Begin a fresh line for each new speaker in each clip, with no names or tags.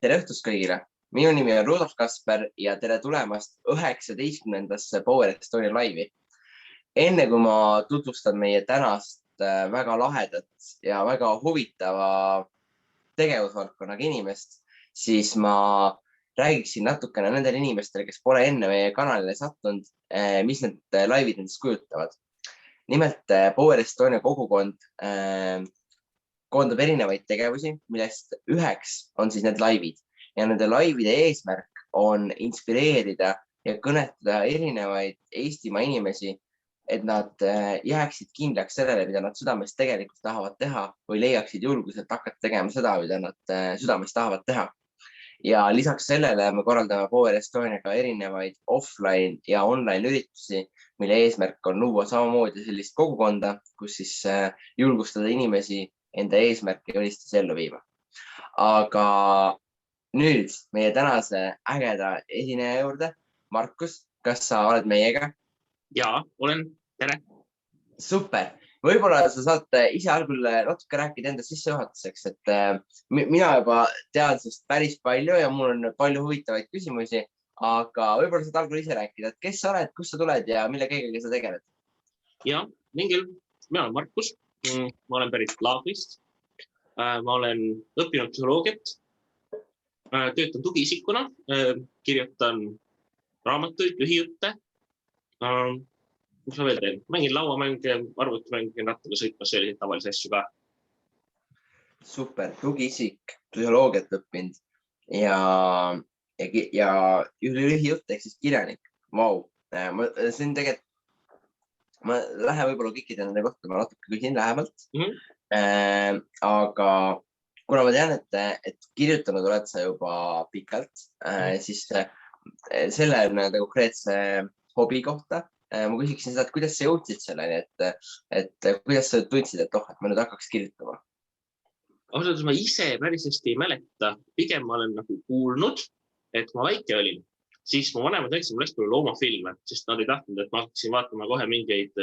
Tere õhtust kõigile! Minu nimi on Rudolf Kasper ja tere tulemast 19. Power Estonia laivi. Enne kui ma tutvustan meie tänast väga lahedat ja väga huvitava tegevusvaldkonnaga inimest, siis ma räägiksin natukene nendele inimestele, kes pole enne meie kanalile sattunud, mis need laivid endast kujutavad. Nimelt Power Estonia kogukond koondab erinevaid tegevusi, millest üheks on siis need laivid. Ja nende laivide eesmärk on inspireerida ja kõnetada erinevaid Eestimaa inimesi, et nad jääksid kindlaks sellele, mida nad südames tegelikult tahavad teha või leiaksid julguselt hakata tegema seda, mida nad südames tahavad teha. Ja lisaks sellele me korraldame Power Estoniaga erinevaid offline ja online üritusi, mille eesmärk on luua samamoodi sellist kogukonda, kus siis julgustada inimesi enda eesmärki ja unistusi ellu viima. Aga nüüd meie tänase ägeda esineja juurde. Markus, kas sa oled meiega?
Jaa, olen. Tere.
Super. Võib-olla sa saad ise algul natuke rääkida enda sissejuhatuseks, et mina juba tean sinust päris palju ja mul on palju huvitavaid küsimusi, aga võib-olla saad algul ise rääkida, et kes sa oled, kust sa tuled ja mille kõigega sa tegeled?
Jaa, mingil. Mina olen Markus. Ma olen pärit Laagrist. Ma olen õppinud psühholoogiat. Töötan tugiisikuna. Kirjutan raamatuid, lühijutte. Mis ma veel teen? Mängin lauamänge, arvutimänge, rattaga sõitmas selliseid tavalisi asju ka.
Super, tugiisik, psühholoogiat õppinud ja lühijutt ehk siis kirjanik. Vau. See on tegelikult, ma lähen võib-olla kõikide nende kohta, ma natuke küsin lähemalt. Aga kuna ma tean, et kirjutanud oled sa juba pikalt, siis selle konkreetse hobi kohta ma küsiksin seda, et kuidas sa jõudsid selleni, et kuidas sa tundsid, et ma nüüd hakkaks kirjutama?
Ausalt, ma ise päris hästi ei mäleta. Pigem ma olen nagu kuulnud, et ma väike olin. Siis mu vanemad näitasid mulle hästi palju loomafilme, sest nad ei tahtnud, et ma hakkasin vaatama kohe mingeid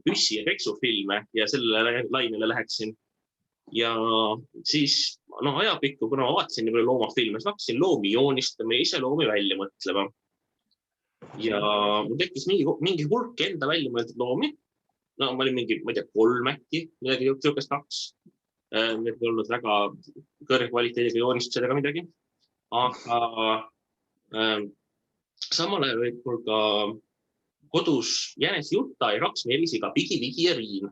püssi- ja peksufilme ja sellele lainele läheksin. Ja siis ajapikku, kuna ma vaatasin nii palju loomafilme, siis hakkasin loomi joonistama ja ise loomi välja mõtlema. Ja mul tekkis mingi hulk enda välja mõeldud loomi. Ma olin mingi, ma ei tea, 3 äkki, midagi jõukest 2. Need ei olnud väga kõrgkvaliteediga joonistused ega midagi. Aga samal ajal olid mul ka kodus jänesi jutta ja 2 melisiga, Pigi, Vigi ja Riin.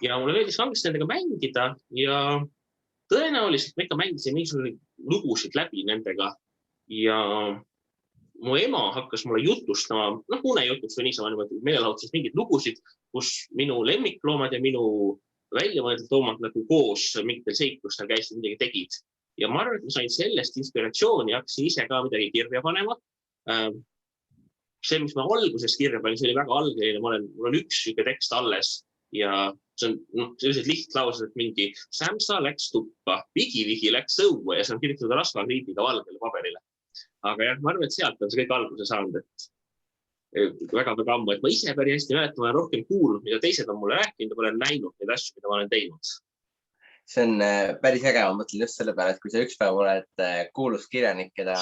Ja mulle meeldis kangesti nendega mängida ja tõenäoliselt ma ikka mängisin mingisugune lugusid läbi nendega. Ja mu ema hakkas mulle jutustama, unejutuks või niisama meelelahutuses mingid lugusid, kus minu lemmikloomad ja minu väljamõeldud loomad nagu koos mingitel seiklustel käisid midagi tegid. Ja ma arvan, et ma sain sellest inspiratsiooni ja hakkasin ise ka midagi kirja panema. See, mis ma alguses kirja panin, see oli väga algeline. Mul on üks tekst alles ja see on sellised lihtlaused, et mingi Sämsa läks tuppa, Vigi läks õue ja see on kirjutatud rasvakriibiga valgele paberile. Aga jah, ma arvan, et sealt on see kõik alguse saanud, et väga-väga ammu, et ma ise päris hästi mäletan, ma olen rohkem kuulnud, mida teised on mulle rääkinud ja ma olen näinud neid asju, mida ma olen teinud.
See on päris äge, ma mõtlen just selle peale, et kui sa ükspäev oled kuulus kirjanik, keda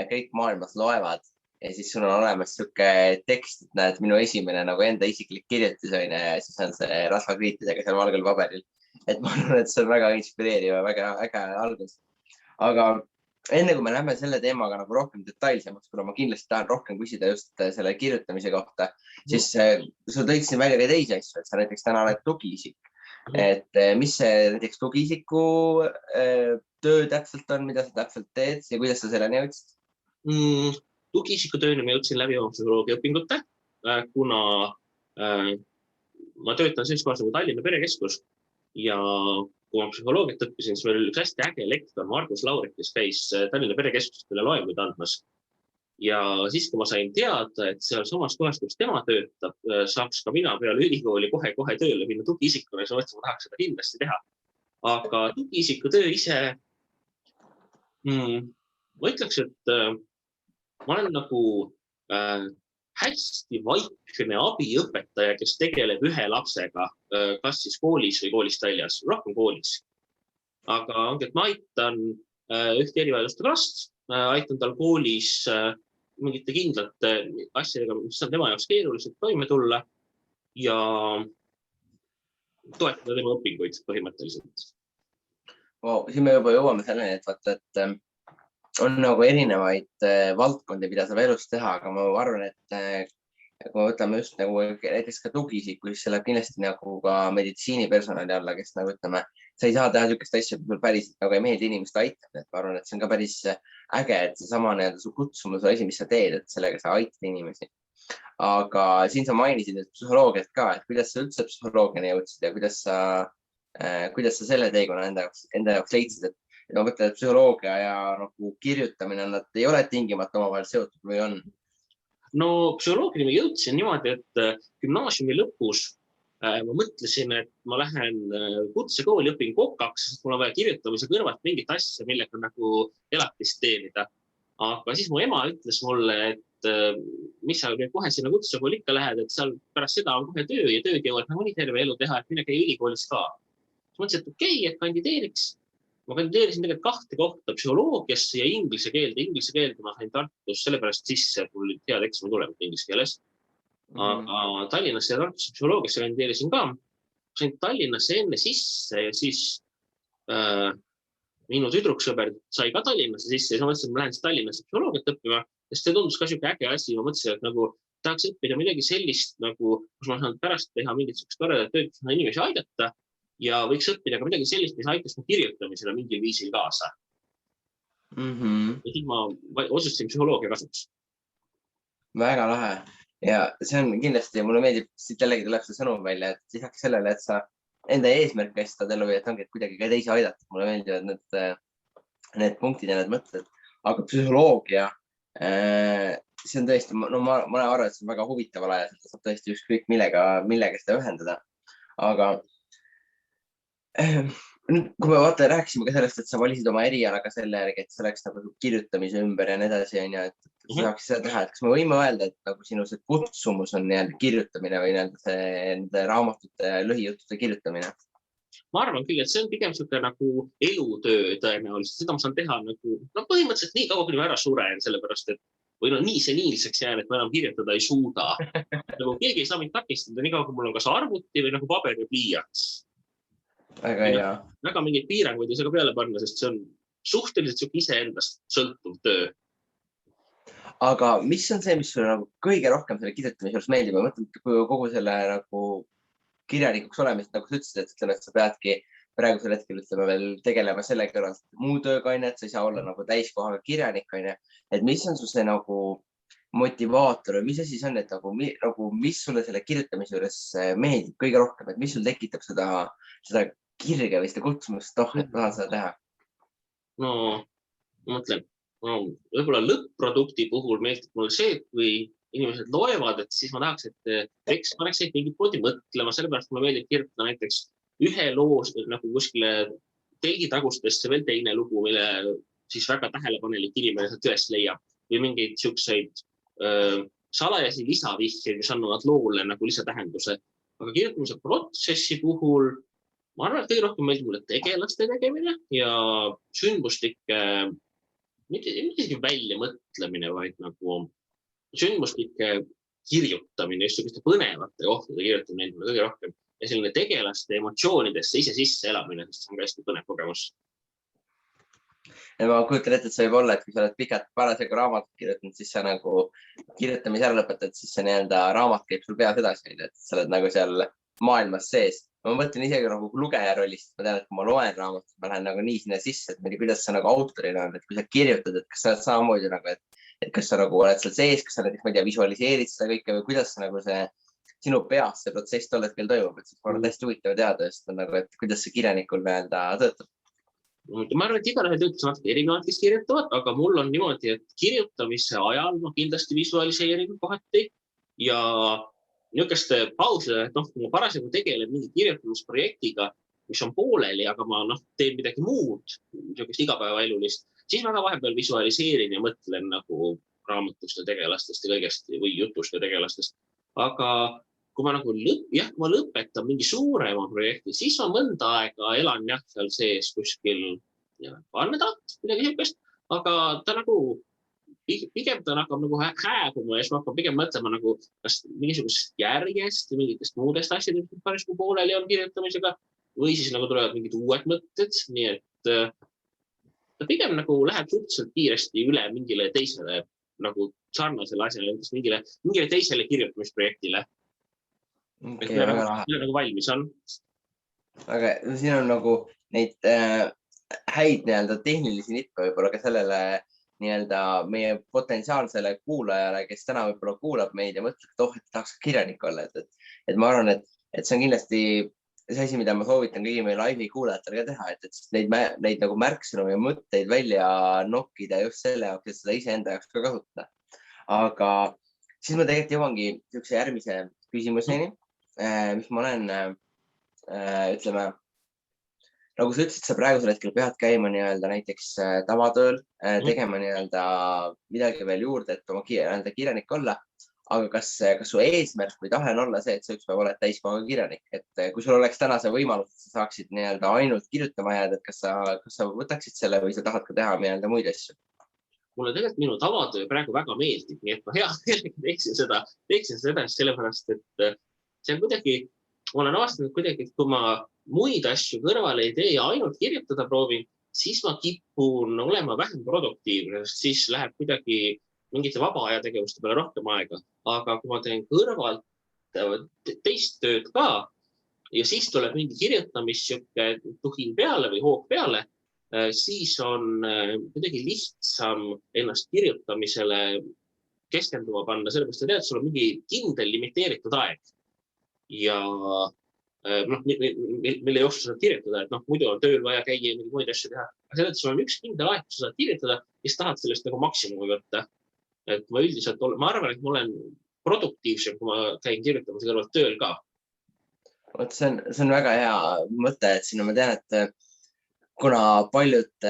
kõik maailmas loevad ja siis sul on olemas siuke tekst, et näed, minu esimene nagu enda isiklik kirjutis on ja siis on see rasvakriitidega seal valgel paberil. Et ma arvan, et see on väga inspireeriv ja väga äge algus. Aga enne kui me lähme selle teemaga nagu rohkem detailsemaks, kuna ma kindlasti tahan rohkem küsida just selle kirjutamise kohta, siis sa tõid siin välja ka teisi asju, et sa näiteks täna oled tugiisik. Et mis see näiteks tugiisiku töö täpselt on, mida sa täpselt teed ja kuidas sa selleni jõudsid?
Tugiisiku tööni ma jõudsin läbi oma psühholoogia õpingute, kuna ma töötan selles kohas nagu Tallinna Perekeskus ja kui ma psühholoogiat õppisin, siis meil oli üks hästi äge lektor Margus Laurik, kes käis Tallinna Perekeskust üle loenguid andmas. Ja siis, kui ma sain teada, et seal samas kohas, kus tema töötab, saaks ka mina peale ülikooli kohe tööle minna tugiisikuna, siis ma mõtlesin, ma tahaks seda kindlasti teha. Aga tugiisiku töö ise, ma ütleks, et ma olen nagu hästi vaikne abiõpetaja, kes tegeleb ühe lapsega, kas siis koolis või koolist väljas, rohkem koolis. Aga ma aitan ühte erivajaduste last, aitan tal koolis mingite kindlate asjadega, mis on tema jaoks keerulised toime tulla ja toetada tema õpinguid põhimõtteliselt.
Siin me juba jõuame selleni, et vaata, et on nagu erinevaid valdkondi, mida saab elus teha, aga ma arvan, et kui me võtame just nagu näiteks ka tugiisiku, siis see läheb kindlasti nagu ka meditsiinipersonali alla, kes nagu ütleme, sa ei saa teha niisugust asja, kui sul päriselt nagu ei meeldi inimest aitab. Ma arvan, et see on ka päris äge, et seesama su kutsumus on asi, mis sa teed, et sellega sa aitad inimesi. Aga siin sa mainisid psühholoogiat ka, et kuidas sa üldse psühholoogiani jõudsid ja kuidas sa selle teekonna enda jaoks leidsid, et ma mõtlen, et psühholoogia ja nagu kirjutamine, nad ei ole tingimata omavahel seotud või on?
No psühholoogiani ma jõudsin niimoodi, et gümnaasiumi lõpus ma mõtlesin, et ma lähen kutsekooli õpin kokaks, sest mul on vaja kirjutamise kõrvalt mingit asja, millega nagu elatist teenida. Aga siis mu ema ütles mulle, et mis sa kohe sinna kutsekooli ikka lähed, et seal pärast seda on kohe töö ja tööd jõuad nagu nii terve elu teha, et mine käi ülikoolis ka. Siis mõtlesin, et okei, et kandideeriks. Ma kandideerisin tegelikult 2 kohta psühholoogiasse ja inglise keelde. Inglise keelde ma sain Tartus sellepärast sisse, et mul head eksami tulevad inglise keeles. Aga Tallinnasse ja Tartusse psühholoogiasse kandideerisin ka. Sain Tallinnasse enne sisse ja siis minu tüdruksõber sai ka Tallinnasse sisse ja ma mõtlesin, et ma lähen Tallinnasse psühholoogiat õppima, sest see tundus ka siuke äge asi. Ma mõtlesin, et nagu tahaks õppida midagi sellist, nagu, kus ma saan pärast teha mingit toredat tööd, kus ma inimesi aidata. Ja võiks õppida ka midagi sellist, mis aitas mu kirjutamisele mingil viisil kaasa. Ja siis ma otsustasin psühholoogia kasuks.
Väga lahe. Ja see on kindlasti, mulle meeldib, siit jällegi tuleb see sõnum välja, et lisaks sellele, et sa enda eesmärk hästad ellu, et ongi, et kuidagi ka teisi aidata. Mulle meeldivad need punktid ja need mõtted. Aga psühholoogia, see on tõesti, no ma arvan, et see on väga huvitaval ajal, et saab tõesti ükskõik millega seda ühendada. Aga nüüd, kui me rääkisime ka sellest, et sa valisid oma erialaga selle järgi, et see oleks nagu kirjutamise ümber ja nii edasi, et sa saaks seda teha, et kas me võime öelda, et nagu sinu see kutsumus on kirjutamine või see raamatute lühijuttude kirjutamine?
Ma arvan küll, et see on pigem selline nagu elutöö tõenäoliselt. Seda ma saan teha nagu, põhimõtteliselt nii kaua, kuni ma ära suren, sellepärast, et või nii seniilseks jään, et ma enam kirjutada ei suuda. Nagu keegi ei saa mind takistada, nii kaua, kui mul on kas arvuti või nagu paber ja pliiats. Väga mingeid piiranguid ei saa ka peale panna, sest see on suhteliselt iseendast sõltuv töö.
Aga mis on see, mis sulle nagu kõige rohkem selle kirjutamise juures meeldib? Ma mõtlen, et kogu selle nagu kirjanikuks olemist, nagu sa ütlesid, et sa peadki praegusel hetkel veel tegelema selle kõrvalt muu tööga, et sa ei saa olla nagu täiskohaga kirjanik. Et mis on su see nagu motivaator või mis asi see on, et nagu mis sulle selle kirjutamise juures meeldib kõige rohkem, et mis sul tekitab seda kirge või seda kutsumust, et ma saan seda teha?
No, ma mõtlen, võib-olla lõpp-produkti puhul meeldib mulle see, et kui inimesed loevad, et siis ma tahaks, et tekst paneks neid mingit moodi mõtlema, sellepärast mulle meeldib kirjutada näiteks ühe loo nagu kuskile telgitagustesse veel teine lugu, mille siis väga tähelepanelik inimene sealt üles leiab või mingeid siukseid salajasi lisavihjeid, mis annavad loole nagu lisatähenduse. Aga kirjutamise protsessi puhul ma arvan, et kõige rohkem meeldib mulle tegelaste tegemine ja sündmustike, mitte isegi välja mõtlemine, vaid nagu sündmustike kirjutamine, just selliste põnevate kohtade kirjutamine meeldib mulle kõige rohkem ja selline tegelaste emotsioonidesse ise sisse elamine, sest see on ka hästi põnev kogemus.
Ja ma kujutan ette, et see võib olla, et kui sa oled pikalt parasjagu raamatut kirjutanud, siis sa nagu kirjutamise ära lõpetad, siis see raamat käib sul peas edasi, et sa oled nagu seal maailmas sees. Ma mõtlen isegi nagu lugeja rollist, ma tean, et kui ma loen raamatut, ma lähen nagu nii sinna sisse, et kuidas sa nagu autorina on, et kui sa kirjutad, et kas sa oled samamoodi nagu, et kas sa nagu oled seal sees, kas sa näiteks, ma ei tea, visualiseerid seda kõike või kuidas nagu see sinu peas see protsess tol hetkel toimub, et siis on hästi huvitav teada, et kuidas see kirjanikul töötab.
Ma arvan, et igalühel töötab erinevalt, kes kirjutavad, aga mul on niimoodi, et kirjutamise ajal ma kindlasti visualiseerin kohati ja niisuguste pauside, et kui ma parasjagu tegelen mingi kirjutamisprojektiga, mis on pooleli, aga ma teen midagi muud, niisugust igapäevaelulist, siis ma ka vahepeal visualiseerin ja mõtlen nagu raamatust ja tegelastest ja kõigest või jutust ja tegelastest. Aga kui ma nagu lõpetan mingi suurema projekti, siis ma mõnda aega elan seal sees kuskil annedaat, midagi siukest, aga ta nagu pigem ta hakkab nagu hääbuma ja siis ma hakkan pigem mõtlema nagu kas mingisugust järjest või mingitest muudest asjadest, mis päris kui pooleli on kirjutamisega või siis nagu tulevad mingid uued mõtted, nii et ta pigem nagu läheb suhteliselt kiiresti üle mingile teisele nagu sarnasele asjale, mingile teisele kirjutamisprojektile.
Okay, väga lahe.
Nagu valmis on.
Aga siin on nagu neid häid tehnilisi nippe võib-olla ka sellele meie potentsiaalsele kuulajale, kes täna võib-olla kuulab meid ja mõtleb, et et tahaks kirjanik olla. Et ma arvan, et see on kindlasti see asi, mida ma soovitan kõigi meie laivi kuulajatele ka teha, et neid nagu märksõnu ja mõtteid välja nokkida just selle jaoks, et seda iseenda jaoks ka kasutada. Aga siis ma tegelikult jõuangi niisuguse järgmise küsimuseni, mis ma olen, ütleme, nagu sa ütlesid, sa praegusel hetkel pead käima näiteks tavatööl, tegema midagi veel juurde, et oma kirjanik olla. Aga kas su eesmärk või tahe on olla see, et sa ükspäev oled täiskohaga kirjanik? Et kui sul oleks täna see võimalus, et sa saaksid ainult kirjutama jääda, et kas sa võtaksid selle või sa tahad ka teha muid asju?
Mulle tegelikult minu tavatöö praegu väga meeldib, nii et ma hea teeksin seda sellepärast, et see on kuidagi, ma olen avastanud kuidagi, et kui ma muid asju kõrvale ei tee ja ainult kirjutada proovin, siis ma kipun olema vähem produktiivne, sest siis läheb kuidagi mingite vaba aja tegevuste peale rohkem aega. Aga kui ma teen kõrvalt teist tööd ka ja siis tuleb mingi kirjutamissjuke tuhin peale või hoog peale, siis on kuidagi lihtsam ennast kirjutamisele keskenduma panna, sellepärast et sul on mingi kindel limiteeritud aeg. Ja mille jooksul saad kirjutada, et muidu on tööl vaja käia ja mingi muid asju teha. Aga selleks sul on üks kindel aeg, kui sa saad kirjutada, siis tahad sellest nagu maksimumi võtta. Et ma üldiselt, ma arvan, et ma olen produktiivsem, kui ma käin kirjutamise kõrvalt tööl ka.
See on väga hea mõte, et sinna ma tean, et kuna paljud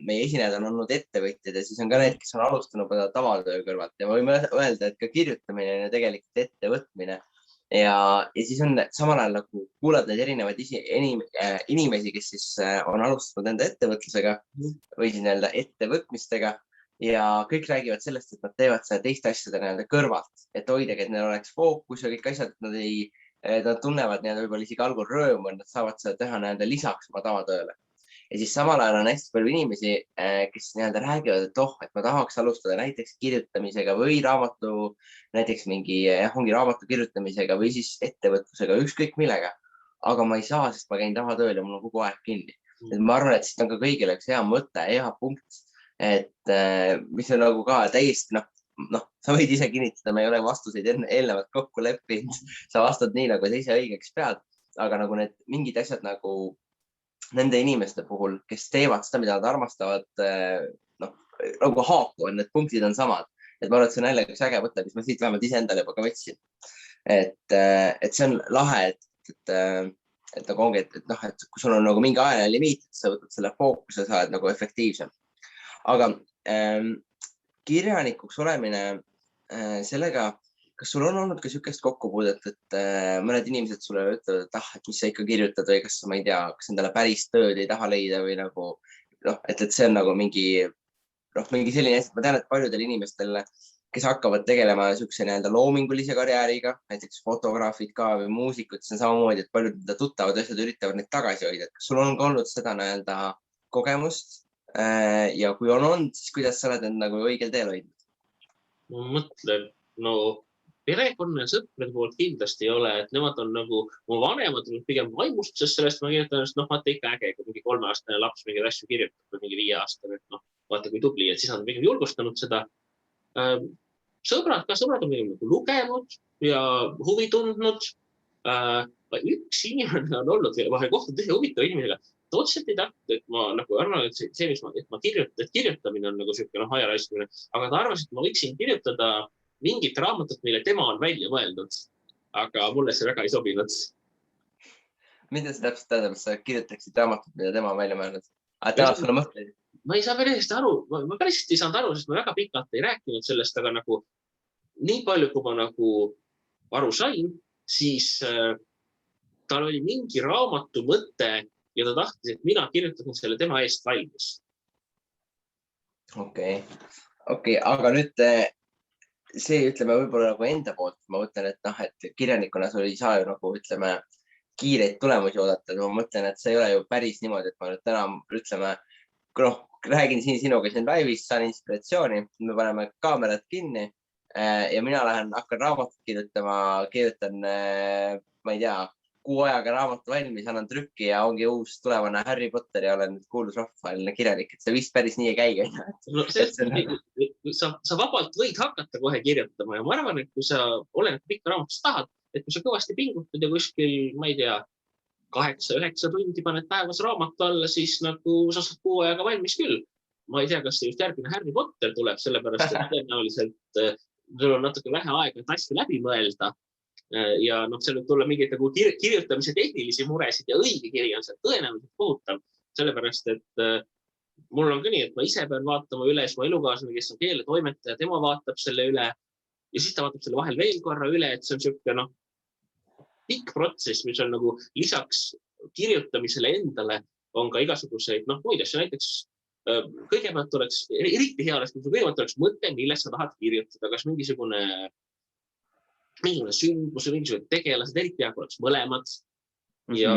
meie esinejad on olnud ettevõtjad ja siis on ka need, kes on alustanud tavatöö kõrvalt ja võime öelda, et ka kirjutamine on tegelikult ettevõtmine. Ja siis on samal ajal nagu kuulad neid erinevaid inimesi, kes siis on alustanud enda ettevõtlusega või siis ettevõtmistega ja kõik räägivad sellest, et nad teevad seda teiste asjade kõrvalt, et hoidagi, et neil oleks fookus ja kõik asjad, nad tunnevad võib-olla isegi algul rõõmu, et nad saavad seda teha lisaks oma tavatööle. Ja siis samal ajal on hästi palju inimesi, kes räägivad, et ma tahaks alustada näiteks kirjutamisega või näiteks ongi raamatu kirjutamisega või siis ettevõtlusega, ükskõik millega. Aga ma ei saa, sest ma käin tavatööl ja mul on kogu aeg kinni. Et ma arvan, et siit on ka kõigile üks hea mõte, hea punkt, et mis on nagu ka täiesti, sa võid ise kinnitada, me ei ole vastuseid eelnevalt kokku leppinud, sa vastad nii, nagu sa ise õigeks pead, aga nagu need mingid asjad nagu nende inimeste puhul, kes teevad seda, mida nad armastavad, nagu haakuvad, need punktid on samad. Et ma arvan, et see on jälle üks äge võte, mis ma siit vähemalt ise endale juba ka võtsin. Et see on lahe, et kui sul on nagu mingi ajaline limiit, et sa võtad selle fookuse, sa oled nagu efektiivsem. Aga kirjanikuks olemine sellega, kas sul on olnud ka niisugust kokkupuudet, et mõned inimesed sulle ütlevad, et mis sa ikka kirjutad või kas ma ei tea, kas endale päris tööd ei taha leida või nagu, et see on nagu mingi selline asi. Ma tean, et paljudel inimestel, kes hakkavad tegelema niisuguse loomingulise karjääriga, näiteks fotograafid ka või muusikud, see on samamoodi, et paljud tuttavad asjad üritavad neid tagasi hoida. Kas sul on ka olnud seda kogemust ja kui on olnud, siis kuidas sa oled end nagu õigel teel hoidnud?
Ma mõtlen, perekonna ja sõprade poolt kindlasti ei ole, et nemad on nagu, mu vanemad on pigem vaimustuses sellest, ma kirjutan, et vaata ikka äge, kui mingi 3-aastane laps mingi asju kirjutab või mingi 5-aastane, et vaata kui tubli, et siis nad on pigem julgustanud seda. Sõbrad on pigem nagu lugenud ja huvi tundnud. Üks inimene on olnud, vahel kohtud ühe huvitava inimesega, ta otseselt ei tahtnud, et ma nagu arvan, et see, et ma kirjutamine on nagu siuke ajaraiskumine, aga ta arvas, et ma võiksin kirjutada mingit raamatut, mille tema on välja mõeldud, aga mulle see väga ei sobinud.
Mida see täpselt tähendab, et sa kirjutaksid raamatut, mida tema on välja mõeldud? Ta sulle mõtleid?
Ma ei saa päris aru, ma päris ei saanud aru, sest ma väga pikalt ei rääkinud sellest, aga nagu nii palju, kui ma nagu aru sain, siis tal oli mingi raamatu mõte ja ta tahtis, et mina kirjutasin selle tema eest valmis.
Okei, aga nüüd see, ütleme, võib-olla nagu enda poolt, ma mõtlen, et noh, et kirjanikuna sul ei saa ju nagu, ütleme, kiireid tulemusi oodata. Ma mõtlen, et see ei ole ju päris niimoodi, et ma nüüd täna, ütleme, räägin siin sinuga siin laivis, saan inspiratsiooni, me paneme kaamerad kinni ja mina hakkan raamatut kirjutan, ma ei tea, kuu ajaga raamatu valmis, annan trükki ja ongi uus tulevane Harry Potter ja olen kuulus rahvusvaheline kirjanik, et see vist päris nii ei käi.
No, sa vabalt võid hakata kohe kirjutama ja ma arvan, et kui sa olened pikka raamatust tahad, et kui sa kõvasti pingutad ja kuskil, ma ei tea, 8-9 tundi paned päevas raamatu alla, siis nagu sa saad kuu ajaga valmis küll. Ma ei tea, kas just järgmine Harry Potter tuleb, sellepärast, et tõenäoliselt sul on natuke vähe aega, et asju läbi mõelda. Ja seal võib tulla mingeid nagu kirjutamise tehnilisi muresid ja õige kiri on seal tõenäoliselt kohutav, sellepärast, et mul on ka nii, et ma ise pean vaatama üle, siis mu elukaaslane, kes on keeletoimetaja, tema vaatab selle üle ja siis ta vaatab selle vahel veel korra üle, et see on siuke pikk protsess, mis on nagu lisaks kirjutamisele endale on ka igasuguseid, muid asju, näiteks kõigepealt oleks, eriti hea oleks, kui kõigepealt oleks mõte, millest sa tahad kirjutada, kas mingisugune sündmus või mingisugune tegelased, eriti hea, kui oleks mõlemad ja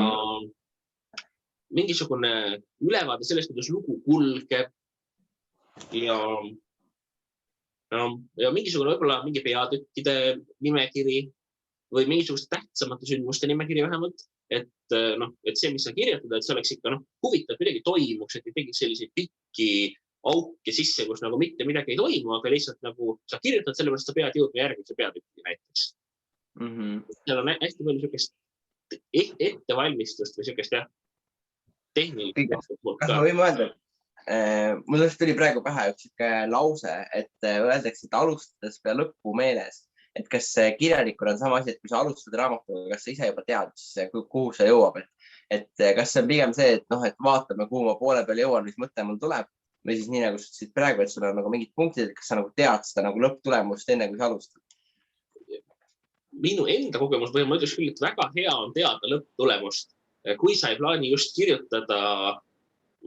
mingisugune ülevaade sellest, kuidas lugu kulgeb ja mingisugune võib-olla mingi peatükkide nimekiri või mingisuguste tähtsamate sündmuste nimekiri vähemalt, et see, mis sa kirjutada, et see oleks ikka huvitav, et midagi toimuks, et ei tegiks selliseid pikki auke sisse, kus nagu mitte midagi ei toimu, aga lihtsalt nagu sa kirjutad sellepärast, sa pead jõudma järgmise peatükki näiteks. Seal on hästi palju siukest ettevalmistust või siukest tehnilist.
Kas ma võin mõelda? Mul tuli praegu pähe üks lause, et öeldakse, et alustades pea lõppu meeles. Et kas kirjanikul on sama asi, et kui sa alustad raamatuga, kas sa ise juba tead, kuhu sa jõuab? Et kas see on pigem see, et vaatame, kuhu ma poole peal jõuan, mis mõte mul tuleb? Või siis nii nagu sa ütlesid praegu, et sul on nagu mingid punktid, et kas sa nagu tead seda nagu lõpptulemust enne, kui sa alustad?
Minu enda kogemus või ma ütleks küll, et väga hea on teada lõpptulemust. Kui sa ei plaani just kirjutada,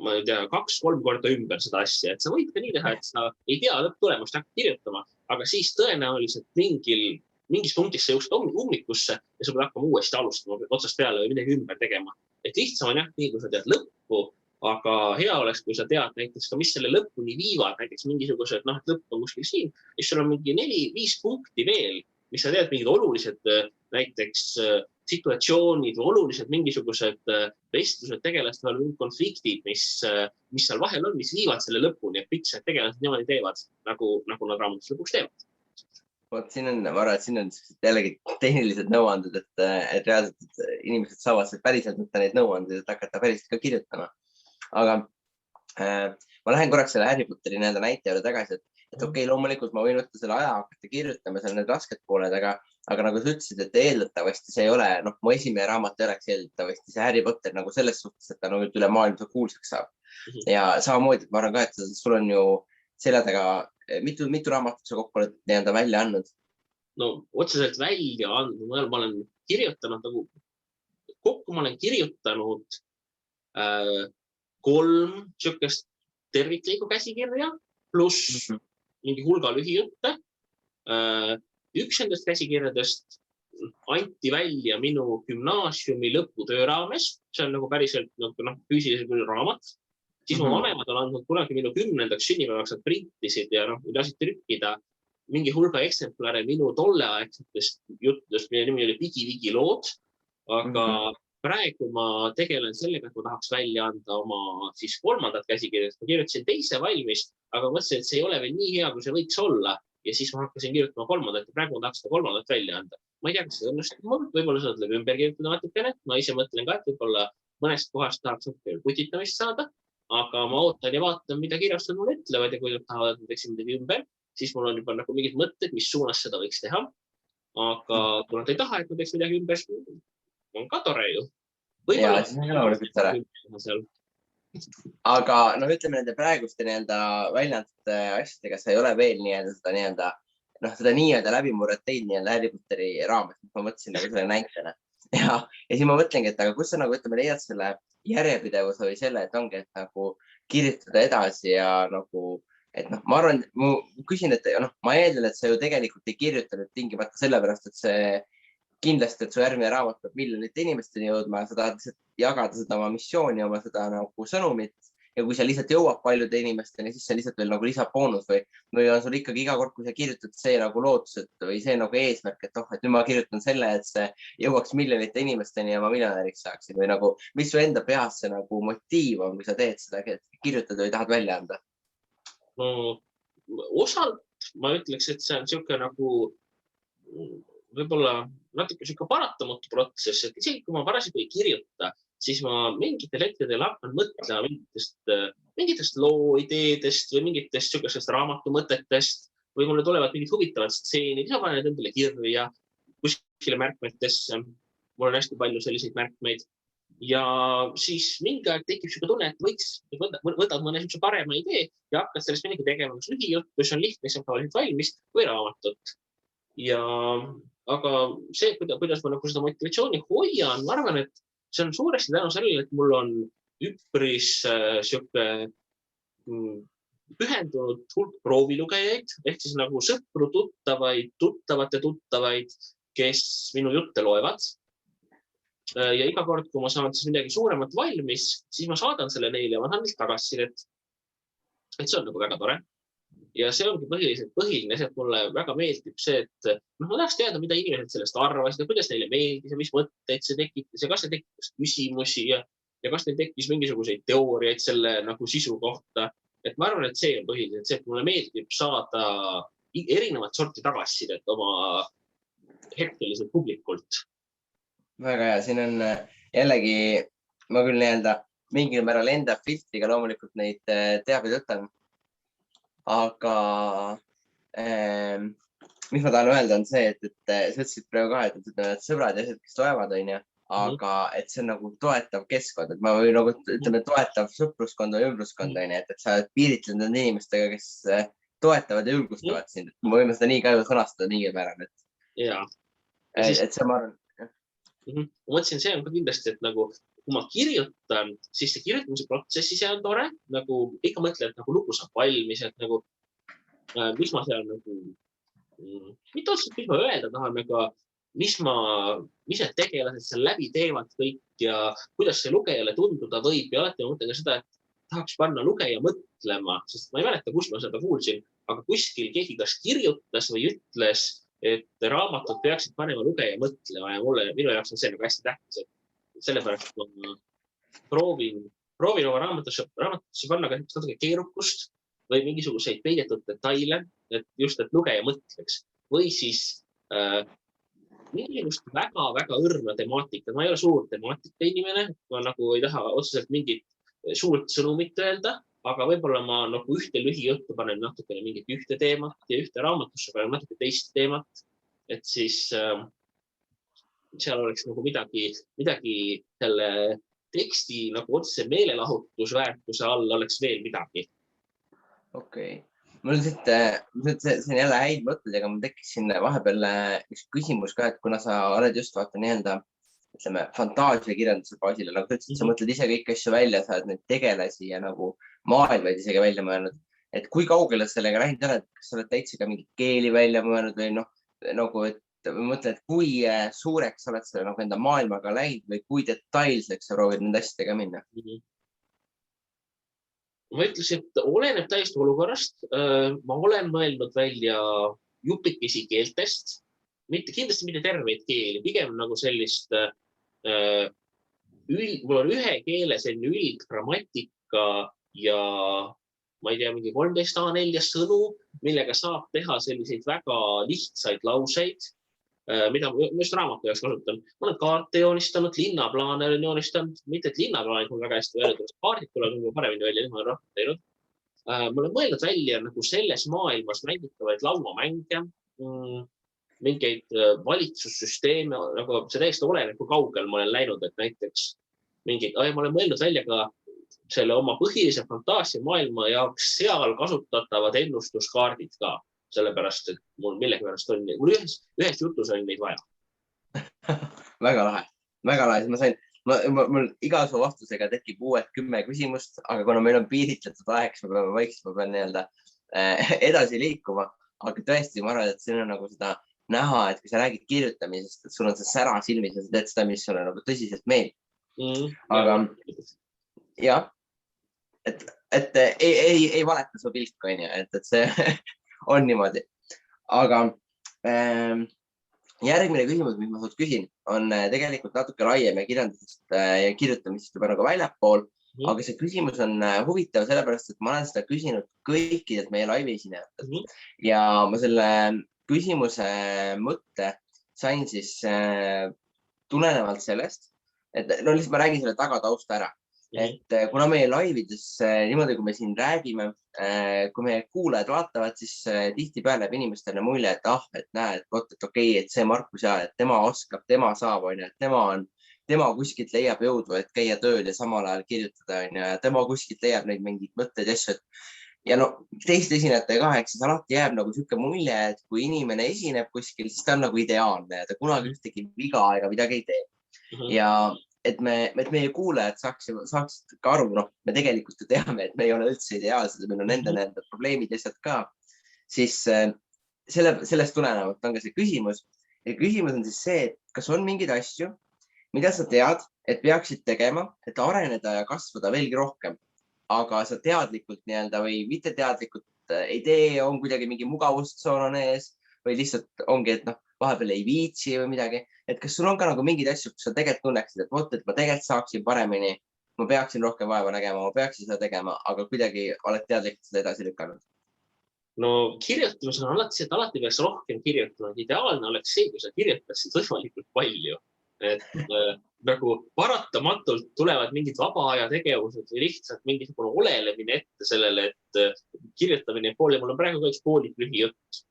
ma ei tea, 2-3 korda ümber seda asja, et sa võid ka nii teha, et sa ei tea lõpptulemust hakka kirjutama, aga siis tõenäoliselt mingis punktis sa jõuksed ummikusse ja sa pead hakkama uuesti alustama otsast peale või midagi ümber tegema. Et lihtsam on nii, kui sa tead lõppu, aga hea oleks, kui sa tead näiteks ka, mis selle lõpuni viivad, näiteks mingisugused, et lõpp on kuskil siin, siis sul on mingi 4-5 punkti veel, mis sa tead mingid olulised näiteks situatsioonid või olulised mingisugused vestlused, tegelased või konfliktid, mis seal vahel on, mis viivad selle lõpuni, et miks need tegelased niimoodi teevad, nagu nad raamatus lõpuks teevad.
Vot siin on, ma arvan, et siin on jällegi tehnilised nõuanded, et reaalselt inimesed saavad päriselt võtta neid nõuanded, et hakata päriselt ka kirjutama. Aga ma lähen korraks selle Harry Potteri näite juurde tagasi, et okei, loomulikult ma võin võtta selle aja, hakata kirjutama seal need rasked pooled, aga nagu sa ütlesid, et eeldatavasti see ei ole, mu esimene raamat ei oleks eeldatavasti see Harry Potter nagu selles suhtes, et ta üle maailma kuulsaks saab. Ja samamoodi, ma arvan ka, et sul on ju selle taga mitu raamatut sa kokku oled välja andnud?
No otseselt välja andnud, ma olen kirjutanud kokku ma olen kirjutanud 3 siukest terviklikku käsikirja pluss mingi hulga lühijutte. Üks nendest käsikirjadest anti välja minu gümnaasiumi lõputöö raames. See on nagu päriselt füüsiliselt raamat. Siis mu vanemad on andnud kunagi minu 10. sünnipäevaks, nad printisid ja lasid trükkida mingi hulga eksemplare minu tolleaegsetest juttudest, mille nimi oli Pigi-Vigi lood. Aga praegu ma tegelen sellega, et ma tahaks välja anda oma 3. käsikirjast. Ma kirjutasin 2. valmis, aga mõtlesin, et see ei ole veel nii hea, kui see võiks olla. Ja siis ma hakkasin kirjutama 3. ja praegu ma tahaks seda 3. välja anda. Ma ei tea, kas see õnnestub, võib-olla seda tuleb ümber kirjutada natukene. Ma ise mõtlen ka, et võib-olla mõnest kohast tahaks putitamist saada, aga ma ootan ja vaatan, mida kirjastajad mulle ütlevad ja kui nad tahavad, et teeksin midagi ümber, siis mul on juba mingid mõtted, mis suunas seda võiks teha. Aga kui nad ei taha, et ma teeks midagi ümber, on ka tore ju.
Aga ütleme nende praeguste väljandatud asjadega, sa ei ole veel seda nii-öelda läbimurret teinud Harry Potteri raames, ma mõtlesin selle näitena. ja siis ma mõtlengi, et aga kus sa nagu ütleme, leiad selle järjepidevuse või selle, et ongi, et nagu kirjutada edasi ja nagu, et noh, ma arvan, ma küsin, et noh, ma eeldan, et sa ju tegelikult ei kirjuta nüüd tingimata sellepärast, et see kindlasti, et su järgmine raamat peab miljonite inimesteni jõudma ja sa tahad lihtsalt jagada seda oma missiooni, oma seda nagu sõnumit. Ja kui see lihtsalt jõuab paljude inimesteni, siis see lihtsalt veel nagu lisaboonus või on sul ikkagi iga kord, kui sa kirjutad see nagu lootus, et või see nagu eesmärk, et oh, et nüüd ma kirjutan selle, et see jõuaks miljonite inimesteni ja ma miljonäriks saaksin või nagu, mis su enda peas see nagu motiiv on, kui sa teed seda, kirjutada või tahad välja anda?
No, osalt ma ütleks, et see on siuke nagu võib-olla natuke siuke paratamatu protsess, et isegi kui ma parasjagu ei kirjuta, siis ma mingitel hetkedel hakkan mõtlema mingitest looideedest või mingitest siukestest raamatumõtetest või mulle tulevad mingid huvitavad stseenid ja panen endale kirja kuskile märkmetesse. Mul on hästi palju selliseid märkmeid ja siis mingi aeg tekib siuke tunne, et võiks võtad mõne siukse parema idee ja hakkad sellest midagi tegema, kas lühijuttu, mis on lihtne, saab tavaliselt valmis või raamatut. Ja aga see, kuidas ma nagu seda motivatsiooni hoian, ma arvan, et see on suuresti tänu sellele, et mul on üpris siuke pühendunud hulk proovilugejaid, ehk siis nagu sõpru, tuttavaid, kes minu jutte loevad. Ja iga kord, kui ma saan siis midagi suuremat valmis, siis ma saadan selle neile ja ma saan lihtsalt tagasisidet. Et see on nagu väga tore. Ja see ongi põhiline, et mulle väga meeldib see, et ma tahaks teada, mida inimesed sellest arvasid ja kuidas neile meeldis ja mis mõtteid see tekitas ja kas see tekitas küsimusi ja kas neil tekkis mingisuguseid teooriaid selle nagu sisu kohta. Et ma arvan, et see on põhiliselt see, et mulle meeldib saada erinevat sorti tagasisidet oma hetkeliselt publikult.
Väga hea, siin on jällegi, ma küll mingil määral enda filtriga loomulikult neid teabeid võtan. Aga mis ma tahan öelda on see, et sa ütlesid praegu ka, et sõbrad ja kes loevad, aga et see on nagu toetav keskkond, et ma või nagu ütleme toetav sõpruskond või ümbruskond, et sa piiritled nende inimestega, kes toetavad ja julgustavad sind. Ma võime seda nii ka ju sõnastada mingil määral. Et see ma arvan.
Ma mõtlesin, see on ka kindlasti, et nagu kui ma kirjutan, siis see kirjutamise protsessi see on tore, nagu ikka mõtlen, et nagu lugu saab valmis, et nagu mis ma seal nagu, mitte otseselt, mis ma öelda tahan, aga mis need tegelased seal läbi teevad kõik ja kuidas see lugejale tunduda võib ja alati ma mõtlen ka seda, et tahaks panna lugeja mõtlema, sest ma ei mäleta, kus ma seda kuulsin, aga kuskil keegi kas kirjutas või ütles, et raamatud peaksid panema lugeja mõtlema ja minu jaoks on see nagu hästi tähtis, et sellepärast ma proovin oma raamatusse panna ka natuke keerukust või mingisuguseid peidetud detaile, et just, et lugeja mõtleks või siis mingisugust väga-väga õrna temaatika. Ma ei ole suur temaatika inimene, ma nagu ei taha otseselt mingit suurt sõnumit öelda, aga võib-olla ma nagu ühte lühijuttu panen natukene mingit ühte teemat ja ühte raamatusse panen natuke teist teemat, et siis seal oleks nagu midagi selle teksti nagu otse meelelahutusväärtuse all oleks veel midagi. Okei.
Mul see on jälle häid mõtted, aga mul tekkis siin vahepeal üks küsimus ka, et kuna sa oled just vaata ütleme, fantaasiakirjanduse baasile, nagu sa ütlesid, sa mõtled ise kõik asju välja, sa oled neid tegelasi ja nagu maailmaid isegi välja mõelnud. Et kui kaugele sellega läinud oled, kas sa oled täitsa ka mingit keeli välja mõelnud või nagu, et mõtled, kui suureks oled selle nagu enda maailmaga läinud või kui detailseks sa proovid nende asjadega minna?
Ma ütlesin, et oleneb täiesti olukorrast. Ma olen mõelnud välja jupikesi keeltest, kindlasti mitte terveid keeli, pigem nagu sellist, mul on ühe keele selline üldgrammatika ja ma ei tea, mingi 13 A4 sõnu, millega saab teha selliseid väga lihtsaid lauseid, mida ma just raamatu jaoks kasutan. Ma olen kaarte joonistanud, linnaplaane olen joonistanud, mitte et linnaplaanid mul väga hästi välja tulnud, kaardid tulevad paremini välja, ma olen rohkem teinud. Ma olen mõelnud välja nagu selles maailmas mängitavaid laumamänge, mingeid valitsussüsteeme, nagu see täiesti oleneb, kui kaugel ma olen läinud, et näiteks ma olen mõelnud välja ka selle oma põhilise fantaasia maailma jaoks seal kasutatavad ennustuskaardid ka, sellepärast, et mul millegi pärast on, mul ühes jutus oli neid vaja.
Väga lahe. väga lahe, ma sain, mul iga su vastusega tekib uued 10 küsimust, aga kuna meil on piiritletud aeg, siis me peame vaikselt, ma pean nii-öelda edasi liikuma, aga tõesti, ma arvan, et siin on nagu seda näha, et kui sa räägid kirjutamisest, et sul on see sära silmis ja sa teed seda, mis sulle nagu tõsiselt meeldib. Aga jah, et ei valeta su pilk, on ju, et see on niimoodi. Aga järgmine küsimus, mis ma sult küsin, on tegelikult natuke laiem ja kirjandusest ja kirjutamisest juba nagu väljapool. Aga see küsimus on huvitav sellepärast, et ma olen seda küsinud kõikidelt meie laivi esinejatelt. Ja ma selle küsimuse mõtte sain siis tulenevalt sellest, et no lihtsalt ma räägin selle tagatausta ära. Et kuna meie laivides niimoodi, kui me siin räägime, kui meie kuulajad vaatavad, siis tihtipeale jääb inimestele mulje, et näed, et okei, et see Markus ja et tema oskab, tema saab, on ju, et tema kuskilt leiab jõudu, et käia tööl ja samal ajal kirjutada, on ju, ja tema kuskilt leiab neid mingeid mõtteid ja asju. Ja no teiste esinejatega ka, eks siis alati jääb nagu sihuke mulje, et kui inimene esineb kuskil, siis ta on nagu ideaalne ja ta kunagi ühtegi viga ega midagi ei tee. Ja et meie kuulajad saaksid ka aru, noh, me tegelikult ju teame, et me ei ole üldse ideaalsed ja meil on enda probleemid ja asjad ka, siis sellest tulenevalt on ka see küsimus. Ja küsimus on siis see, et kas on mingeid asju, mida sa tead, et peaksid tegema, et areneda ja kasvada veelgi rohkem, aga sa teadlikult nii-öelda või mitte teadlikult ei tee, on kuidagi mingi mugavustsoon on ees või lihtsalt ongi, et noh, vahepeal ei viitsi või midagi. Et kas sul on ka nagu mingeid asju, kus sa tegelikult tunneksid, et võtta, et ma tegelikult saaksin paremini, ma peaksin rohkem vaeva nägema, ma peaksin seda tegema, aga kuidagi oled teadlikult seda edasi lükanud?
No kirjutamis on alati see, et alati peaks rohkem kirjutama. Ideaalne oleks see, kui sa kirjutaksid võimalikult palju. Et nagu paratamatult tulevad mingid vaba aja tegevused või lihtsalt mingisugune olelemine ette sellele, et kirjutamine poole. Mul on praegu ka üks poolik lühijutt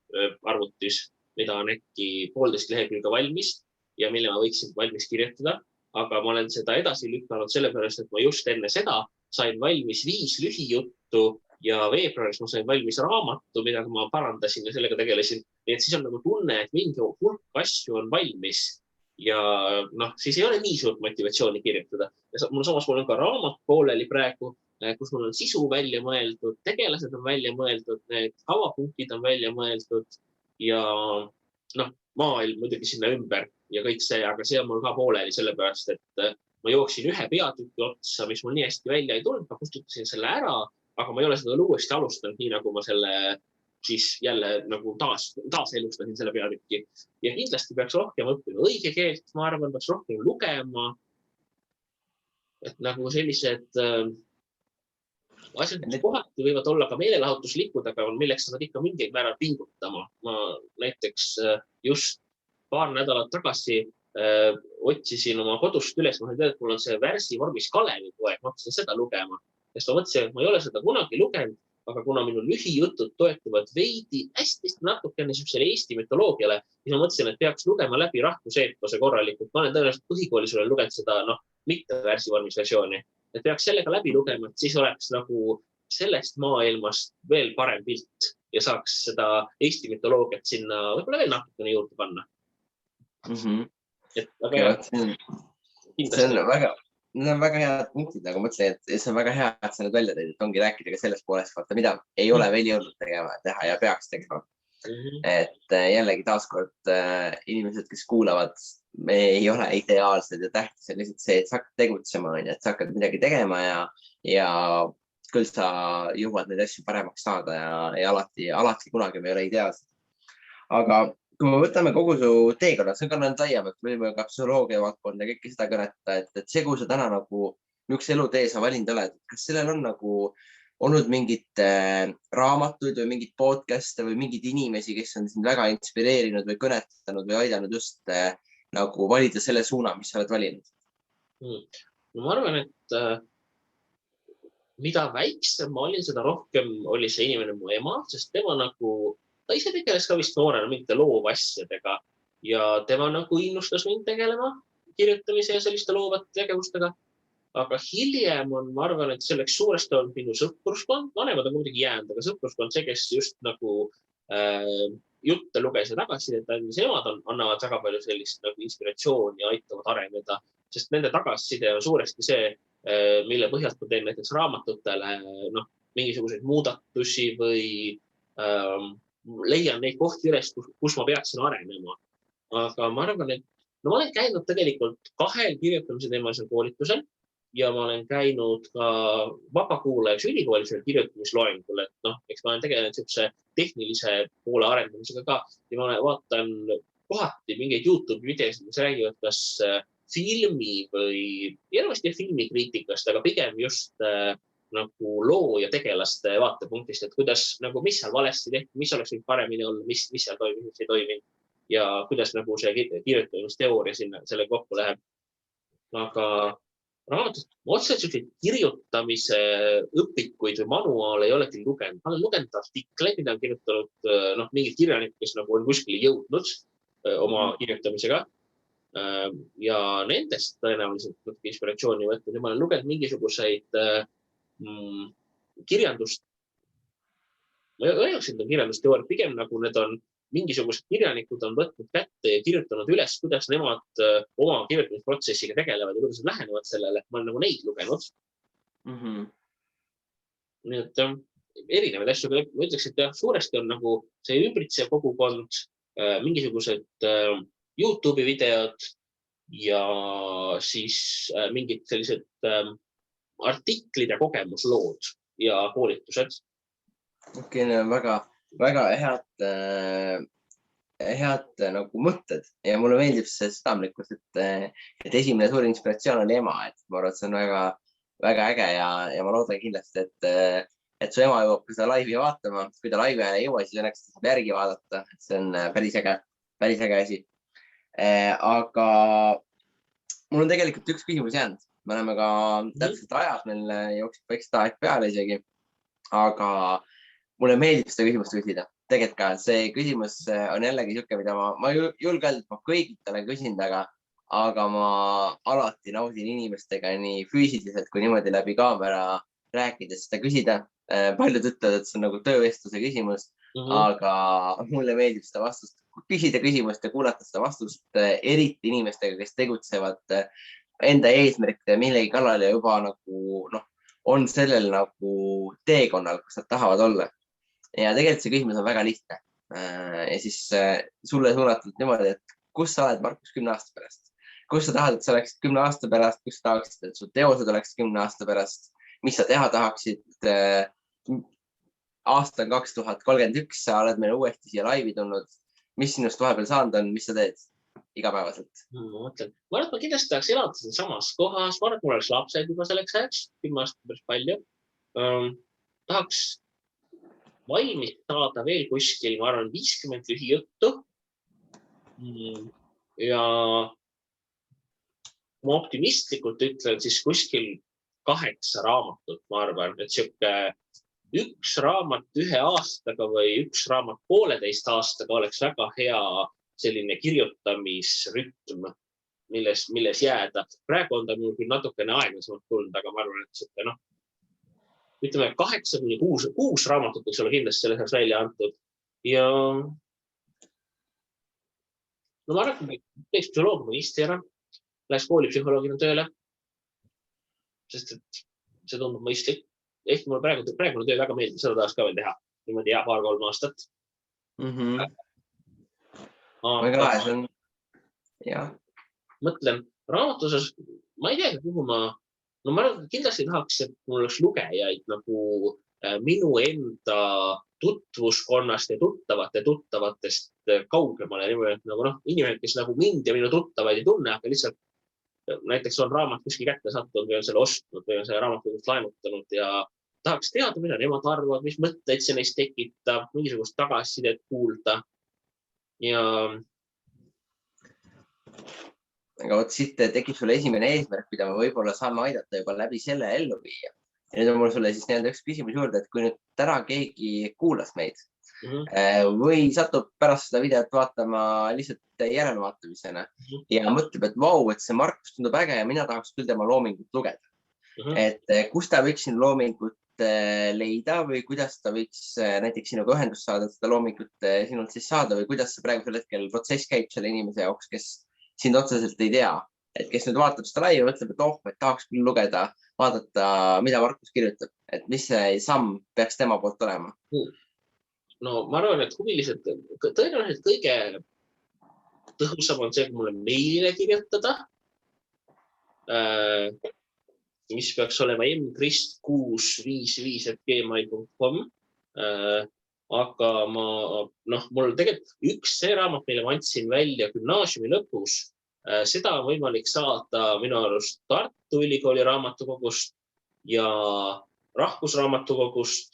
arvutis, mida on äkki 1,5 lehekülge valmis ja mille ma võiksin valmis kirjutada. Aga ma olen seda edasi lükanud sellepärast, et ma just enne seda sain valmis 5 lühijuttu ja veebruaris ma sain valmis raamatu, mida ma parandasin ja sellega tegelesin. Nii et siis on nagu tunne, et mingi hulk asju on valmis. Ja noh, siis ei ole nii suurt motivatsiooni kirjutada. Ja mul on ka raamat pooleli praegu, kus mul on sisu välja mõeldud, tegelased on välja mõeldud, need kavapunktid on välja mõeldud ja noh, maailm muidugi sinna ümber ja kõik see, aga see on mul ka pooleli sellepärast, et ma jooksin ühe peatüki otsa, mis mul nii hästi välja ei tulnud, ma kustutasin selle ära, aga ma ei ole seda uuesti alustanud, nii nagu ma selle siis jälle nagu taas elustasin selle peatükki. Ja kindlasti peaks rohkem õppima õige keelt, ma arvan, peaks rohkem lugema. Et nagu sellised asjad, mis kohati võivad olla ka meelelahutuslikud, aga milleks sa pead ikka mingil määral pingutama. Ma näiteks just paar nädalat tagasi otsisin oma kodust üles, ma sain teada, et mul on see värsi vormis Kalevipoeg, ma hakkasin seda lugema. Sest ma mõtlesin, et ma ei ole seda kunagi lugenud, aga kuna minu lühijutud toetuvad veidi hästi natukene Eesti mütoloogiale, siis ma mõtlesin, et peaks lugema läbi rahvuseepose korralikult. Ma olen tõenäoliselt põhikoolis olen lugenud seda mitte värsivormis versiooni. Et peaks sellega läbi lugema, et siis oleks nagu sellest maailmast veel parem pilt ja saaks seda Eesti mütoloogiat sinna võib-olla veel natukene juurde panna.
Need on väga head punktid, nagu mõtlesin, et see on väga hea, et sa nüüd välja tõid, et ongi rääkida ka sellest poolest, vaata, mida ei ole veel jõudnud teha ja peaks tegema. Et jällegi taaskord inimesed, kes kuulavad, me ei ole ideaalsed ja tähtis on lihtsalt see, et sa hakkad tegutsema, et sa hakkad midagi tegema ja küll sa jõuad neid asju paremaks saada ja alati kunagi me ei ole ideaalsed. Aga kui me võtame kogu su teekonna, see on ka laiem, et võime ka psühholoogia valdkond ja kõike seda kõnetada, et see, kui sa täna nagu üks elutee sa valinud oled, kas sellel on nagu olnud mingid raamatuid või mingid podcast'e või mingid inimesi, kes on sind väga inspireerinud või kõnetanud või aidanud just nagu valida selle suuna, mis sa oled valinud?
Ma arvan, et mida väiksem ma olin, seda rohkem oli see inimene mu ema, sest tema nagu ta ise tegeles ka vist noorena mingite loovasjadega ja tema nagu innustas mind tegelema kirjutamise ja selliste loovate tegevustega. Aga hiljem on, ma arvan, et selleks suuresti on minu sõpruskond, vanemad on muidugi jäänud, aga sõpruskond see, kes just nagu jutte luges ja tagasi, et nemad annavad väga palju sellist nagu inspiratsiooni ja aitavad areneda. sest nende tagasiside on suuresti see, mille põhjalt ma teen näiteks raamatutele mingisuguseid muudatusi või leian neid kohti üles, kus ma peaksin arenema. Aga ma arvan, et ma olen käinud tegelikult 2 kirjutamise teemalisel koolitusel ja ma olen käinud ka vabakuulajaks ülikoolisel kirjutamisloengul, et eks ma olen tegelenud sellise tehnilise poole arendamisega ka ja ma vaatan kohati mingeid YouTube videosid, mis räägivad kas filmi või enamasti filmikriitikast, aga pigem just nagu loo ja tegelaste vaatepunktist, et kuidas, mis seal valesti tehti, mis oleks võinud paremini olla, mis seal toimib, mis ei toiminud ja kuidas nagu see kirjutamisteooria selle kokku läheb. Aga raamatus otseselt kirjutamise õpikuid või manuaale ei ole küll lugenud. Ma olen lugenud artikleid, mida on kirjutanud mingid kirjanikud, kes nagu on kuskil jõudnud oma kirjutamisega. Ja nendest tõenäoliselt inspiratsiooni võtnud ja ma olen lugenud mingisuguseid kirjandust, ma ei öelnud, et on kirjandusteooriad, pigem nagu need on mingisugused kirjanikud on võtnud kätte ja kirjutanud üles, kuidas nemad oma kirjutamisprotsessiga tegelevad ja kuidas nad lähenevad sellele. Ma olen nagu neid lugenud. Nii et erinevaid asju, aga ma ütleks, et suuresti on nagu see ümbritsev kogukond, mingisugused YouTube'i videod ja siis mingid sellised artiklid ja kogemuslood ja koolitused.
Okei, need on väga head nagu mõtted ja mulle meeldib see südamlikkus, et esimene suur inspiratsioon oli ema, et ma arvan, et see on väga äge ja ma loodan kindlasti, et su ema jõuab seda laivi vaatama. Kui ta laivi ei jõua, siis õnneks ta saab järgi vaadata, et see on päris äge asi. Aga mul on tegelikult üks küsimus jäänud. Me oleme ka täpselt ajas, meil jooksib väikest aeg peale isegi, aga mulle meeldib seda küsimust küsida. Tegelikult ka see küsimus on jällegi siuke, mida ma julgen öelda, et ma kõigilt olen küsinud, aga ma alati naudin inimestega nii füüsiliselt kui niimoodi läbi kaamera rääkides seda küsida. Paljud ütlevad, et see on nagu töövestluse küsimus, aga mulle meeldib seda vastust küsida küsimust ja kuulata seda vastust eriti inimestega, kes tegutsevad enda eesmärkide millegi kallal ja juba nagu on sellel nagu teekonnal, kus nad tahavad olla. Ja tegelikult see küsimus on väga lihtne. Ja siis sulle suunatud niimoodi, et kus sa oled, Markus, 10 aasta pärast? Kus sa tahad, et sa oleksid 10 aasta pärast? Kus sa tahaksid, et su teosed oleks 10 aasta pärast? Mis sa teha tahaksid? Aasta 2031 sa oled meil uuesti siia laivi tulnud. Mis sinust vahepeal saanud on? Mis sa teed igapäevaselt?
Ma mõtlen, ma kindlasti tahaks elada samas kohas. Ma arvan, et mul oleks lapsed juba selleks ajaks. 10 aastat päris palju. Tahaks valmis saada veel kuskil, ma arvan, 50 lühijuttu. Ja ma optimistlikult ütlen siis kuskil 8 raamatut, ma arvan, et siuke 1 raamat 1 aastaga või 1 raamat 1,5 aastaga oleks väga hea selline kirjutamisrütm, milles jääda. Praegu on ta mul küll natukene aeglasemalt tulnud, aga ma arvan, et siuke ütleme 8-6 raamatut võiks olla kindlasti selles välja antud. Ja ma arvan, et teeks psühholoogia magistri, läheks koolipsühholoogina tööle, sest et see tundub mõistlik. Ehk mulle praegune töö väga meeldib, seda tahaks ka veel teha. Niimoodi 2-3 aastat.
Väga lahe, see on.
Mõtlen, raamatuses, ma ei tea, kuhu ma arvan, kindlasti tahaks, et mul oleks lugejaid nagu minu enda tutvuskonnast ja tuttavatest kaugemale. Nagu inimesed, kes nagu mind ja minu tuttavaid ei tunne, aga lihtsalt näiteks on raamat kuskil kätte sattunud või on selle ostnud või on selle raamatut laenutanud ja tahaks teada, mida nemad arvavad, mis mõtteid see neist tekitab, mingisugust tagasisidet kuulda. Ja
aga vot siit tekib sulle esimene eesmärk, mida me võib-olla saame aidata juba läbi selle ellu viia. Ja nüüd on mul sulle siis üks küsimus juurde, et kui nüüd täna keegi kuulas meid või satub pärast seda videot vaatama lihtsalt järelvaatamisena ja mõtleb, et vau, et see Markus tundub äge ja mina tahaks küll tema loomingut lugeda. Et kus ta võiks siin loomingut leida või kuidas ta võiks näiteks sinuga ühendust saada, seda loomingut sinult siis saada või kuidas see praegusel hetkel protsess käib selle inimese jaoks, kes sind otseselt ei tea, et kes nüüd vaatab seda laivi, mõtleb, et tahaks küll lugeda, vaadata, mida Markus kirjutab, et mis see samm peaks tema poolt olema?
No ma arvan, et huvilised, tõenäoliselt kõige tõhusam on see, kui mulle meilile kirjutada, mis peaks olema mkrist655@gmail.com. Aga mul tegelikult üks see raamat, mille ma andsin välja gümnaasiumi lõpus, seda on võimalik saada minu arust Tartu Ülikooli raamatukogust ja Rahvusraamatukogust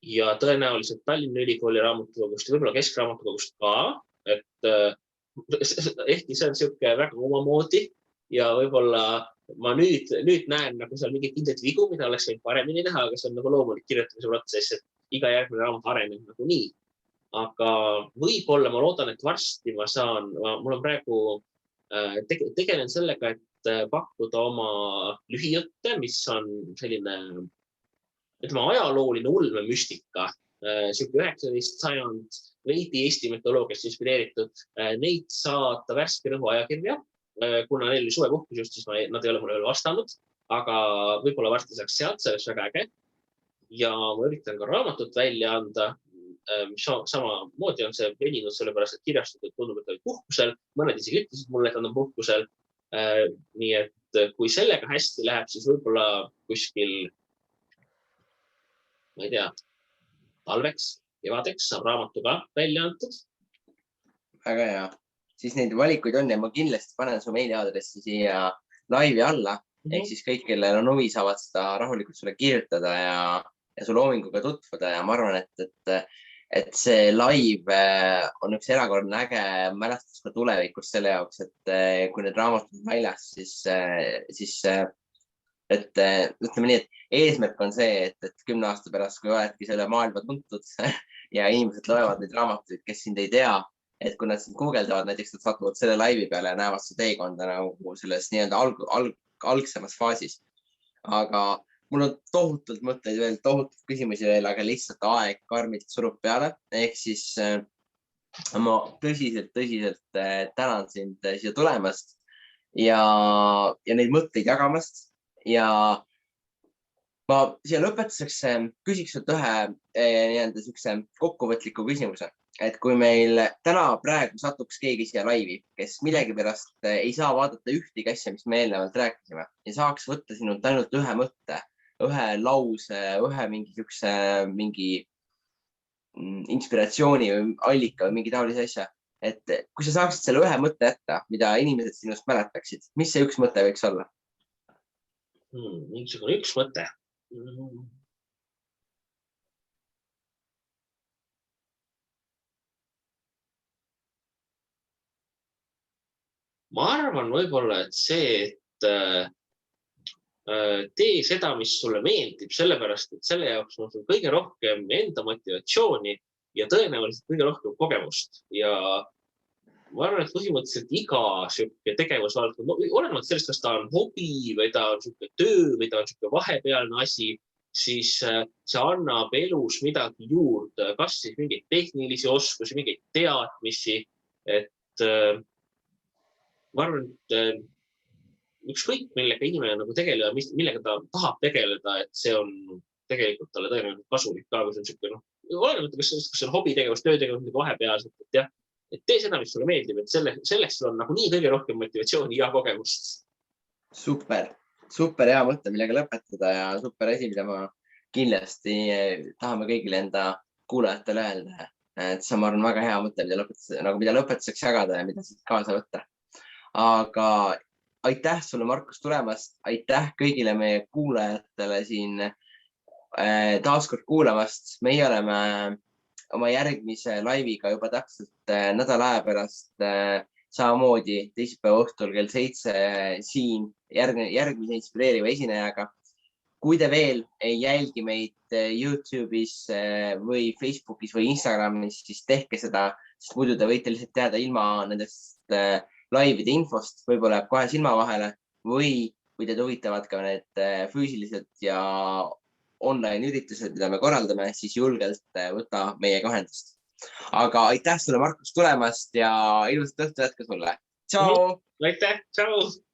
ja tõenäoliselt Tallinna Ülikooli raamatukogust ja võib-olla Keskraamatukogust ka, et ehkki see on siuke väga omamoodi ja võib-olla ma nüüd näen nagu seal mingeid kindlaid vigu, mida oleks võinud paremini teha, aga see on nagu loomulik kirjutamise protsess, et iga järgmine raamat areneb nagu nii. Aga võib-olla ma loodan, et varsti ma saan, mul on praegu, tegelen sellega, et pakkuda oma lühijutte, mis on selline, ütleme, ajalooline ulmemüstika, siuke 19. sajand, veidi Eesti mütoloogiast inspireeritud, neid saata Värske Rõhu ajakirja. Kuna neil oli suvepuhkus just, siis nad ei ole mulle veel vastanud, aga võib-olla varsti saaks sealt, see oleks väga äge. Ja ma üritan ka raamatut välja anda, mis samamoodi on see veninud sellepärast, et kirjastatud tundub, et olid puhkusel. Mõned isegi ütlesid mulle, et nad on puhkusel. Nii et kui sellega hästi läheb, siis võib-olla kuskil, ma ei tea, talveks, kevadeks saab raamatu ka välja antud.
Väga hea. Siis neid valikuid on ja ma kindlasti panen su meiliaadressi siia laivi alla. Ehk siis kõik, kellel on huvi, saavad seda rahulikult sulle kirjutada ja su loominguga tutvuda. Ja ma arvan, et see laiv on üks erakordne äge mälestus ka tulevikus selle jaoks, et kui need raamatud on väljas, siis ütleme nii, et eesmärk on see, et 10 aasta pärast, kui oledki selle maailma tuntud ja inimesed loevad neid raamatuid, kes sind ei tea, et kui nad sind guugeldavad, näiteks nad satuvad selle laivi peale ja näevad seda teekonda nagu selles nii-öelda algsemas faasis. Aga mul on tohutult mõtteid veel, tohutult küsimusi veel, aga lihtsalt aeg karmilt surub peale. Ehk siis ma tõsiselt tänan sind siia tulemast ja neid mõtteid jagamast. Ja ma siia lõpetuseks küsiks sult ühe nii-öelda siukse kokkuvõtliku küsimuse. Et kui meil täna praegu satuks keegi siia laivi, kes millegipärast ei saa vaadata ühtegi asja, mis me eelnevalt rääkisime ja saaks võtta sinult ainult ühe mõtte, ühe lause, mingi inspiratsiooni või allika või mingi taolise asja. Et kui sa saaksid selle ühe mõtte jätta, mida inimesed sinust mäletaksid, mis see üks mõte võiks olla?
Mingisugune üks mõte. Ma arvan võib-olla, et see, et tee seda, mis sulle meeldib, sellepärast, et selle jaoks on sul kõige rohkem enda motivatsiooni ja tõenäoliselt kõige rohkem kogemust. Ja ma arvan, et põhimõtteliselt iga siuke tegevusvaldkond, olenevalt sellest, kas ta on hobi või ta on siuke töö või ta on siuke vahepealne asi, siis see annab elus midagi juurde, kas siis mingeid tehnilisi oskusi, mingeid teadmisi, et ma arvan, et ükskõik, millega inimene nagu tegeleda, millega ta tahab tegeleda, et see on tegelikult talle tõenäoliselt kasulik ka, kui see on siuke, olenevalt, kas see on hobitegevus, töötegevus, vahepealselt, et jah, et tee seda, mis sulle meeldib, et selleks sul on nagu nii kõige rohkem motivatsiooni ja kogemust.
Super hea mõte, millega lõpetada ja super asi, mida ma kindlasti tahame kõigile enda kuulajatele öelda. Et see on, ma arvan, väga hea mõte, mida lõpetuseks jagada ja mida siit kaasa võtta. Aga aitäh sulle, Markus, tulemast. Aitäh kõigile meie kuulajatele siin taaskord kuulamast. Meie oleme oma järgmise laiviga juba täpselt nädala aja pärast samamoodi teisipäeva õhtul kell 7 siin järgmise inspireeriva esinejaga. Kui te veel ei jälgi meid YouTube'is või Facebookis või Instagramis, siis tehke seda, sest muidu te võite lihtsalt jääda ilma nendest laivide infost, võib-olla jääb kohe silma vahele või kui teid huvitavad ka need füüsilised ja online üritused, mida me korraldame, siis julgelt võta meiega ühendust. Aga aitäh sulle, Markus, tulemast ja ilusat õhtu jätku sulle. tšau.
Aitäh, tšau.